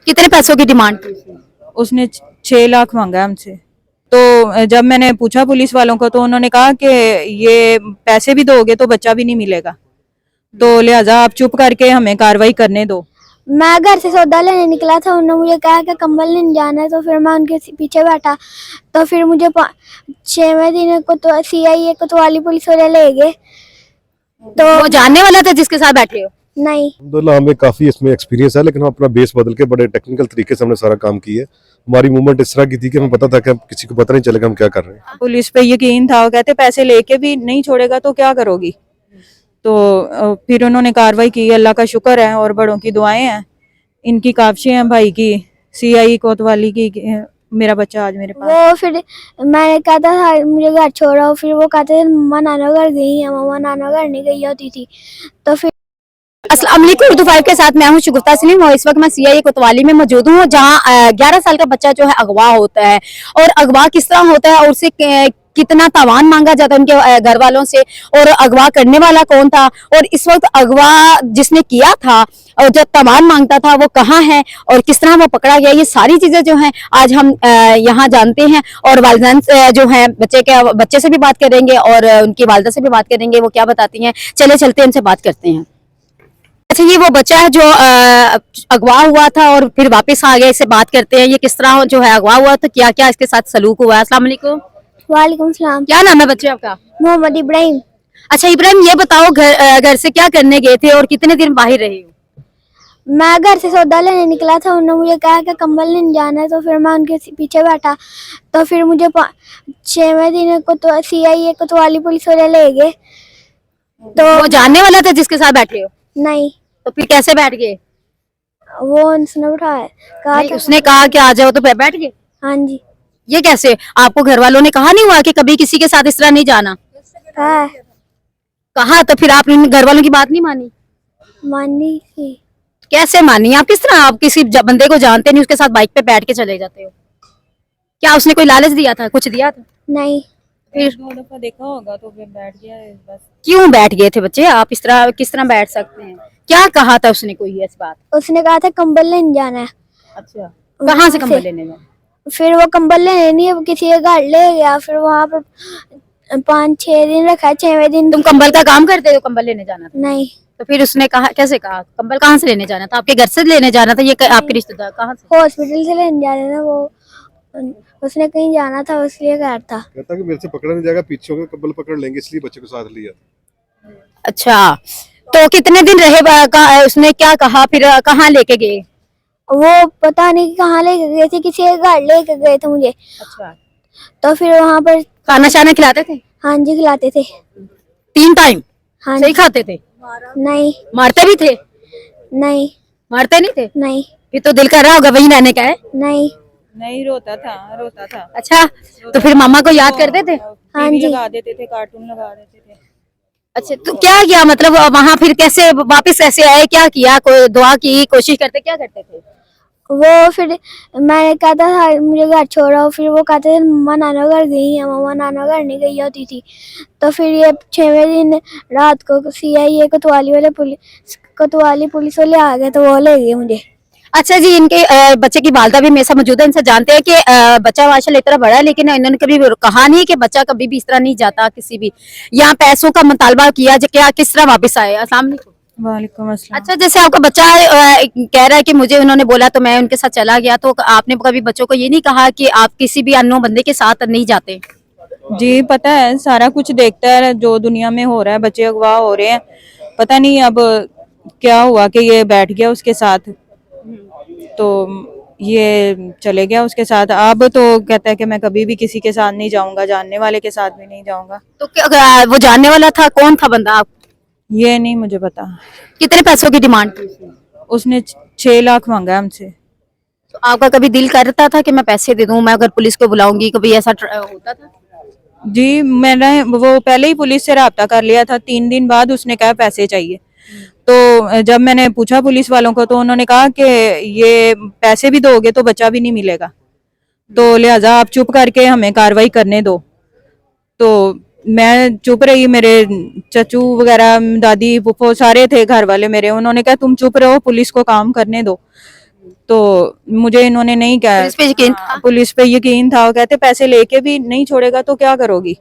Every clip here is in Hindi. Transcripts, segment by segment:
कितने पैसों की डिमांड की उसने? उसने 6 लाख मांगा हमसे। तो जब मैंने पूछा पुलिस वालों को तो उन्होंने कहा कि ये पैसे भी दोगे तो बच्चा भी नहीं मिलेगा, तो लिहाजा आप चुप करके हमें कार्रवाई करने दो। मैं घर से सौदा लेने निकला था, उन्होंने मुझे कहा कि कंबल लेने जाना है, तो फिर मैं उनके पीछे बैठा। तो फिर मुझे 6वें दिन को तो CIA कोतवाली पुलिस वाले ले गए। तो वो जानने वाला था जिसके साथ बैठे हो? नहीं। अल्हम्दुलिल्लाह हमें काफ़ी इसमें एक्सपीरियंस है, लेकिन हम अपना बेस बदल के बड़े टेक्निकल तरीके से हमने सारा काम किया है। हमारी मूवमेंट इस तरह की थी कि हमें पता था कि किसी को पता नहीं चलेगा हम क्या कर रहे हैं। पुलिस पे यकीन था, वो कहते पैसे लेके भी नहीं छोड़ेगा तो क्या करोगी। तो फिर उन्होंने कार्रवाई की, अल्लाह का शुक्र है और बड़ों की दुआएं हैं, इनकी काबशें हैं भाई की, CI कोतवाली की, मेरा बच्चा आज मेरे पास। वो फिर मैंने कहा था मुझे घर छोड़ो, फिर वो कहते थे मम्मा नाना घर गई है, मम्मा नाना घर नहीं गई होती थी। तो फिर अस्सलाम वालेकुम, उर्दू 5 के साथ मैं हूं शुगुफ्ता सलीम और इस वक्त मैं CI कोतवाली में मौजूद हूं, जहां 11 साल का बच्चा जो है अगवा होता है। और अगवा किस तरह होता है और उसे कितना तावान मांगा जाता है उनके घर वालों से, और अगवा करने वाला कौन था, और इस वक्त अगवा जिसने किया था और जब तावान मांगता था वो कहाँ है और किस तरह वो पकड़ा गया, ये सारी चीजें जो हैं आज हम यहाँ जानते हैं। और वालिदैन जो है बच्चे से भी बात करेंगे और उनकी वालिदा से भी बात करेंगे, वो क्या बताती हैं। चले चलते हैं, उनसे बात करते हैं। अच्छा, ये वो बच्चा है जो अगवा हुआ था और फिर वापस आ गया, इससे बात करते हैं। ये किस तरह जो है अगवा हुआ तो क्या क्या इसके साथ सलूक हुआ है। अस्सलाम वालेकुम। वालेकुम सलाम। क्या नाम है बच्चे आपका? मोहम्मद इब्राहिम। अच्छा इब्राहिम, ये बताओ घर से क्या करने गए थे और कितने दिन बाहर रहे हो? मैं घर से सौदा लेने निकला था, उन्होंने मुझे कहा कि कंबल लेने जाना है, तो फिर मैं उनके पीछे बैठा। तो फिर मुझे 6वें दिन को तो CIA कोतवाली पुलिस वाले ले गए। तो वो जानने वाला था जिसके साथ बैठे हो? नहीं। तो फिर कैसे बैठ गए? वो उसने उठाया, कहा नहीं, था। उसने कहा कि आ जाओ तो फिर बैठ गए? हाँ जी। ये कैसे? आपको घर वालों ने कहा नहीं हुआ कि कभी किसी के साथ इस तरह नहीं जाना? कहा। कहा तो फिर आपने घर वालों की बात नहीं मानी? मानी थी। कैसे मानी? आप किस तरह, आप किसी बंदे को जानते नहीं उसके साथ बाइक पे बैठ के चले जाते हो? क्या उसने कोई लालच दिया था, कुछ दिया था? नहीं। फिर 2 दफा देखा होगा तो फिर बैठ गया है बस। क्यों बैठ गए थे बच्चे? आप इस तरह किस तरह बैठ सकते हैं? क्या कहा था उसने कोई इस बात? उसने कहा था कंबल लेने जाना है। अच्छा, कहाँ से कंबल लेने गए? फिर वो कंबल लेने नहीं, अब किसी के घर ले गया। फिर वहाँ पर 5-6 दिन रखा। 6वें दिन तुम कंबल का काम करते हो? कंबल लेने जाना था? नहीं। तो फिर उसने कहा, कैसे कहा? कंबल कहाँ से लेने जाना था? आपके घर से लेने जाना था? ये आपके रिश्तेदार कहाँ से? हॉस्पिटल से लेने जा रहे थे वो, उसने कहीं जाना था इसलिए घर था। कहता कि मेरे से पकड़ा नहीं जाएगा, पीछे होकर कब्बल पकड़ लेंगे, इसलिए बच्चे को साथ लिया। अच्छा, तो कितने दिन रहे? उसने क्या कहा फिर? कहाँ लेके गए? वो पता नहीं कहाँ लेके गए थे, किसी के घर लेके गए थे मुझे। अच्छा, तो फिर वहाँ पर खाना शाना खिलाते थे? हाँ जी खिलाते थे। 3 टाइम? हाँ सही जी। खाते थे? नहीं। मारते भी थे? नहीं। मारते नहीं थे? नहीं। फिर तो दिल कर रहा होगा वही रहने का है? नहीं। नहीं, रोता था, रोता था। अच्छा, तो फिर मामा को याद करते थे? हाँ टीवी जी। लगा देते थे, कार्टून लगा देते थे। अच्छा, तो क्या किया मतलब वहां फिर कैसे वापस कैसे आए? क्या किया? कोई दुआ की, कोशिश करते, क्या करते थे? वो फिर मैंने कहा था मुझे घर छोड़ो, फिर वो कहते थे मम्मा नाना घर गई है, मम्मा नाना घर नहीं गई होती थी। तो फिर ये 6वें दिन रात को CIA कोतवाली पुलिस वाले आ गए, तो वो ले गए मुझे। अच्छा जी, इनके बच्चे की वालदा भी मेरे साथ मौजूद है, इनसे जानते हैं कि बच्चा माशाल्लाह इतना बड़ा है, लेकिन इन्होंने कभी कहा नहीं कि बच्चा कभी भी इस तरह नहीं जाता किसी भी। यहाँ पैसों का मुतालबा किया जो क्या किस तरह वापस आए? अस्सलाम वालेकुम। वालेकुम अस्सलाम। अच्छा, जैसे आपका बच्चा कह रहा है कि मुझे उन्होंने बोला तो मैं उनके साथ चला गया, तो आपने कभी बच्चों को ये नहीं कहा कि आप किसी भी अननोन बंदे के साथ नहीं जाते? जी पता है, सारा कुछ देखता है जो दुनिया में हो रहा है, बच्चे अगवा हो रहे हैं। पता नहीं अब क्या हुआ कि ये बैठ गया उसके साथ, तो ये चले गया उसके साथ। अब तो कहता है कि मैं कभी भी किसी के साथ नहीं जाऊंगा, जानने वाले के साथ भी नहीं जाऊंगा। तो वो जानने वाला था? कौन था बंदा? आप ये नहीं मुझे पता। कितने पैसों की डिमांड की उसने? उसने 6 लाख मांगा हमसे। तो आपका कभी दिल करता था कि मैं पैसे दे दूं, मैं अगर पुलिस को बुलाऊंगी? कभी ऐसा होता था? जी, मैंने वो पहले ही पुलिस से राब्ता कर लिया था। 3 दिन बाद उसने कहा पैसे चाहिए। तो जब मैंने पूछा पुलिस वालों को तो उन्होंने कहा कि ये पैसे भी दोगे तो बच्चा भी नहीं मिलेगा, तो लिहाजा आप चुप करके हमें कार्रवाई करने दो। तो मैं चुप रही। मेरे चचू वगैरह, दादी, फूफो सारे थे घर वाले मेरे, उन्होंने कहा तुम चुप रहो, पुलिस को काम करने दो। तो मुझे इन्होंने नहीं कहा, पुलिस पे यकीन था? पुलिस पे यकीन था। वो कहते पैसे लेके भी नहीं छोड़ेगा तो क्या करोगी।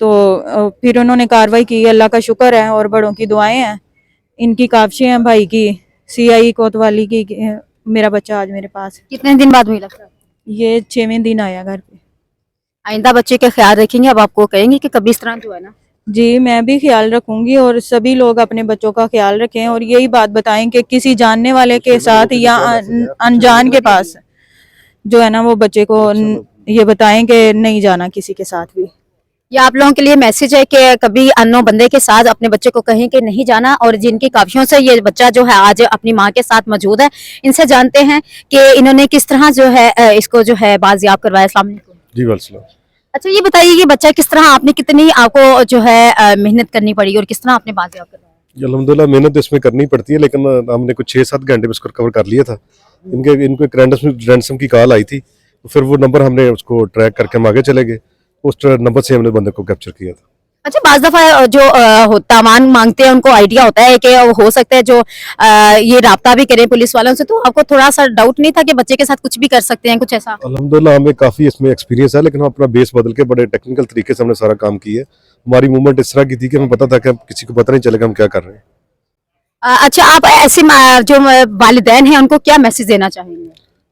तो फिर उन्होंने कार्रवाई की, अल्लाह का शुक्र है और बड़ों की दुआएं हैं, इनकी काविशें हैं भाई की, सीआई कोतवाली की, मेरा बच्चा आज मेरे पास है। कितने दिन बाद मिला? ये 6वें दिन आया घर पे। आइंदा बच्चे का ख्याल रखेंगे, अब आपको कहेंगे कि कभी इस तरह जो है ना। जी मैं भी ख्याल रखूंगी और सभी लोग अपने बच्चों का ख्याल रखें और यही बात बताएं कि किसी जानने वाले के साथ या अनजान के पास जो है ना वो बच्चे को ये बताएं कि नहीं जाना किसी के साथ भी। ये आप लोगों के लिए मैसेज है कि कभी अननोन बंदे के साथ अपने बच्चे को कहें कि नहीं जाना, और जिनकी काविशों से ये बच्चा जो है आज अपनी माँ के साथ मौजूद है, इनसे जानते हैं कि इन्होंने किस तरह जो है इसको जो है बाजियाब करवाया। अस्सलाम वालेकुम। जी वालेकुम। अच्छा ये बताइए, ये बच्चा किस तरह, आपने कितनी आपको जो है मेहनत करनी पड़ी और किस तरह आपने बाजियाब करवाया? अल्हम्दुलिल्लाह मेहनत तो इसमें करनी पड़ती है, लेकिन हमने कुछ 6-7 घंटे में उसको कवर कर लिया था। इनको एक रैंडम की कॉल आई थी, तो फिर वो नंबर हमने उसको ट्रैक करके हम आगे चले गए, उस नंबर से हमने बंदे को कैप्चर किया था। अच्छा बाज दफा जो तावान मांगते हैं उनको आइडिया होता है कि हो सकता है जो ये राब्ता भी करें पुलिस वालों से, तो आपको थोड़ा सा डाउट नहीं था कि बच्चे के साथ कुछ भी कर सकते हैं, कुछ ऐसा? अल्हम्दुलिल्लाह हमें काफ़ी इसमें एक्सपीरियंस है, लेकिन हम अपना बेस बदल के बड़े टेक्निकल तरीके से हमने सारा काम किया है। हमारी मूवमेंट इस तरह की थी कि हमें पता था कि किसी को पता नहीं चलेगा हम क्या कर रहे हैं। अच्छा आप ऐसे जो वालिदैन हैं उनको क्या मैसेज देना चाहेंगे?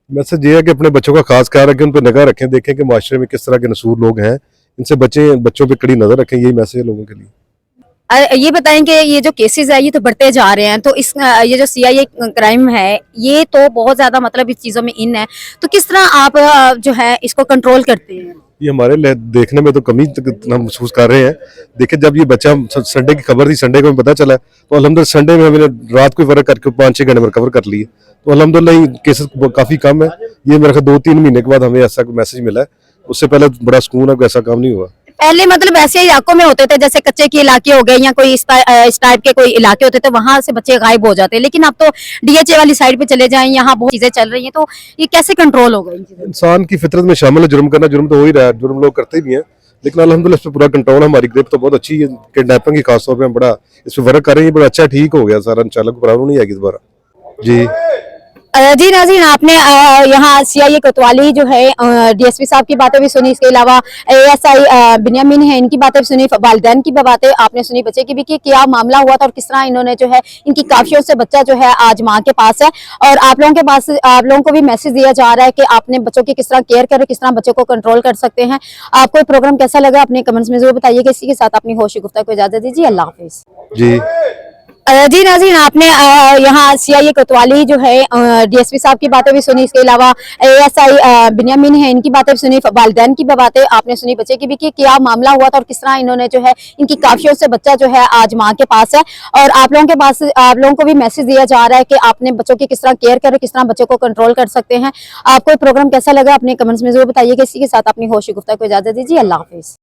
मैसेज ये है कि अपने बच्चों का खास ख्याल रखें, उन पर निगाह रखें, देखें कि माशरे में किस तरह के नसूर लोग हैं, इनसे बच्चों पे कड़ी नजर रखें। यही मैसेज है लोगों के लिए। ये बताएं कि ये जो केसेस है ये तो बढ़ते जा रहे हैं, तो इस ये जो सीआईए क्राइम है ये तो बहुत ज्यादा मतलब इस चीजों में इन है, तो किस तरह आप जो है इसको कंट्रोल करते हैं? ये हमारे देखने में तो कमी हम महसूस कर रहे हैं। देखिए जब ये बच्चा संडे की खबर थी, संडे को हमें पता चला, तो अल्हम्दुलिल्लाह संडे में हमने रात को फर्क करके 5-6 घंटे में रिकवर कर लिए, तो अल्हम्दुलिल्लाह ये केसेस काफी कम है। ये मेरे ख्याल 2-3 महीने के बाद हमें ऐसा मैसेज मिला है, उससे पहले बड़ा सुकून है, ऐसा काम नहीं हुआ। पहले मतलब ऐसे इलाकों में होते थे जैसे कच्चे के इलाके हो गए या कोई इस टाइप के कोई इलाके होते थे, वहां से बच्चे गायब हो जाते, लेकिन अब तो डीएचए वाली साइड पे चले जाएं, यहाँ बहुत चीजें चल रही हैं, तो ये कैसे कंट्रोल होगा इन चीजों? इंसान की फितरत में शामिल है जुर्म करना, जुर्म तो हो ही रहा है, जुर्म लोग करते भी हैं, लेकिन अल्हम्दुलिल्लाह इस पर पूरा कंट्रोल है। हमारी ग्रिप तो बहुत अच्छी है, किडनैपिंग की खासतौर पर हम बड़ा इस पर वर्क कर रहे हैं, बड़ा अच्छा ठीक हो गया सारा, इंशाल्लाह कोई प्रॉब्लम नहीं आएगी दोबारा। जी जी नाज़रीन, आपने यहाँ सीआईए कोतवाली जो है डीएसपी साहब की बातें भी सुनी, इसके अलावा एएसआई बिन्यामीन है, इनकी बातें भी सुनी, वालिदैन की बातें आपने सुनी, बच्चे की भी कि क्या मामला हुआ था और किस तरह इन्होंने जो है इनकी काफियों से बच्चा जो है आज माँ के पास है। और आप लोगों के पास, आप लोगों को भी मैसेज दिया जा रहा है कि आपने बच्चों की किस तरह केयर करें, किस तरह बच्चों को कंट्रोल कर सकते हैं। आपको ये प्रोग्राम कैसा लगा अपने कमेंट्स में जरूर बताइएगा। इसी के साथ अपनी होशी गुफ्ता को इजाजत दीजिए। अल्लाह हाफिज। जी जी नाज़रीन, आपने यहाँ सीआईए कोतवाली जो है डीएसपी साहब की बातें भी सुनी, इसके अलावा एएसआई बिन्यामीन है, इनकी बातें भी सुनी, वालिदैन की बातें आपने सुनी, बच्चे की भी कि क्या मामला हुआ था और किस तरह इन्होंने जो है इनकी काफियों से बच्चा जो है आज माँ के पास है। और आप लोगों के पास, आप लोगों को भी मैसेज दिया जा रहा है कि आपने बच्चों की किस तरह केयर करें, किस तरह बच्चों को कंट्रोल कर सकते हैं। आपको ये प्रोग्राम कैसा लगा अपने कमेंट्स में जरूर बताइएगा। इसी के साथ अपनी होशी गुफ्ता को इजाजत दीजिए। अल्लाह हाफिज।